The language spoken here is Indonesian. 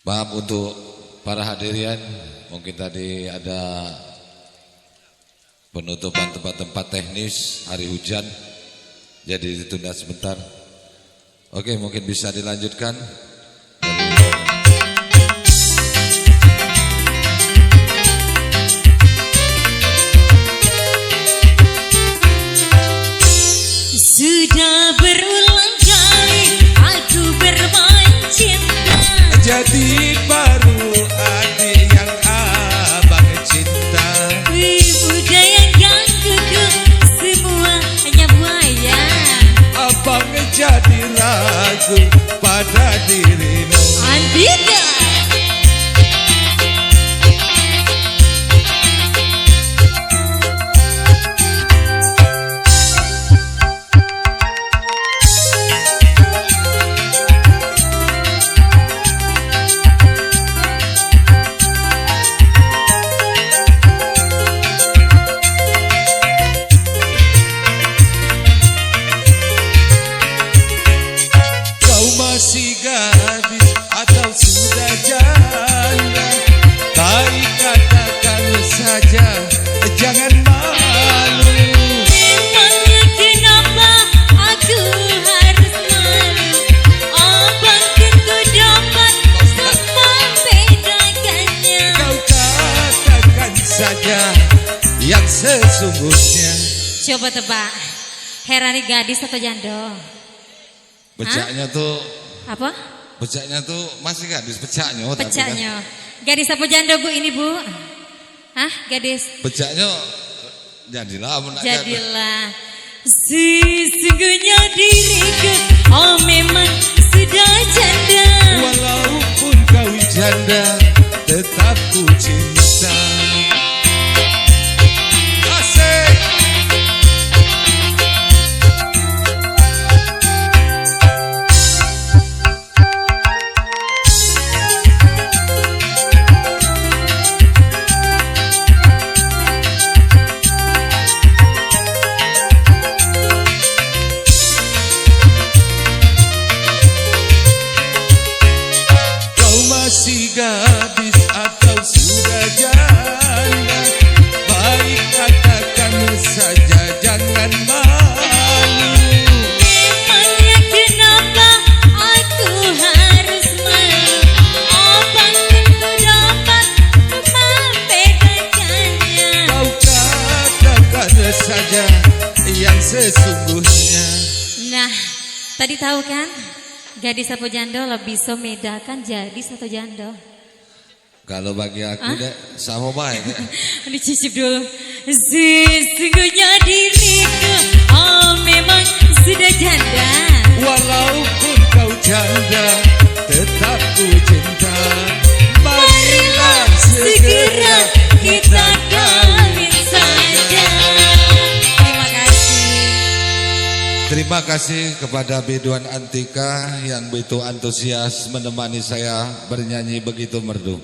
Maaf untuk para hadirin, mungkin tadi ada penutupan tempat-tempat teknis, hari hujan, jadi ditunda sebentar. Oke, mungkin bisa dilanjutkan. Sudah berulang kali aku bermain cinta, jadi baru ada yang abang cinta. Udah yang ganggu semua hanya buaya. Abang jadi ragu pada dirimu. Andika masih gadis atau sudah janda, baik katakan saja, jangan malu. Memangnya kenapa aku harus malu? Abang tentu dapat membedakannya. Kau katakan saja yang sesungguhnya. Coba tebak, Herani gadis atau janda? Becaknya tuh Apa? Becaknya tuh masih gadis, becaknya. Oh, Becaknya. Gadis apa janda bu ini bu? Hah gadis? Becaknya jadilah. Jadilah. Sesungguhnya diriku oh memang sudah janda. Walaupun kau janda, tetap ku cinta. Asik. Masih gadis atau sudah janda, baik katakan saja, jangan malu. Memangnya kenapa aku harus malu? Abang tentu dapat membedakannya. Kau katakan saja yang sesungguhnya. Nah, tadi tahu kan? Gadis atau janda lebih bisa membedakan gadis atau janda. Kalau bagi aku deh sama baik. Dicicip dulu. Sesungguhnya diriku oh memang sudah janda. Walaupun kau janda, tetap ku cinta. Marilah segera kita kawin saja. Terima kasih. Terima kasih kepada Biduan Antika yang begitu antusias menemani saya bernyanyi begitu merdu.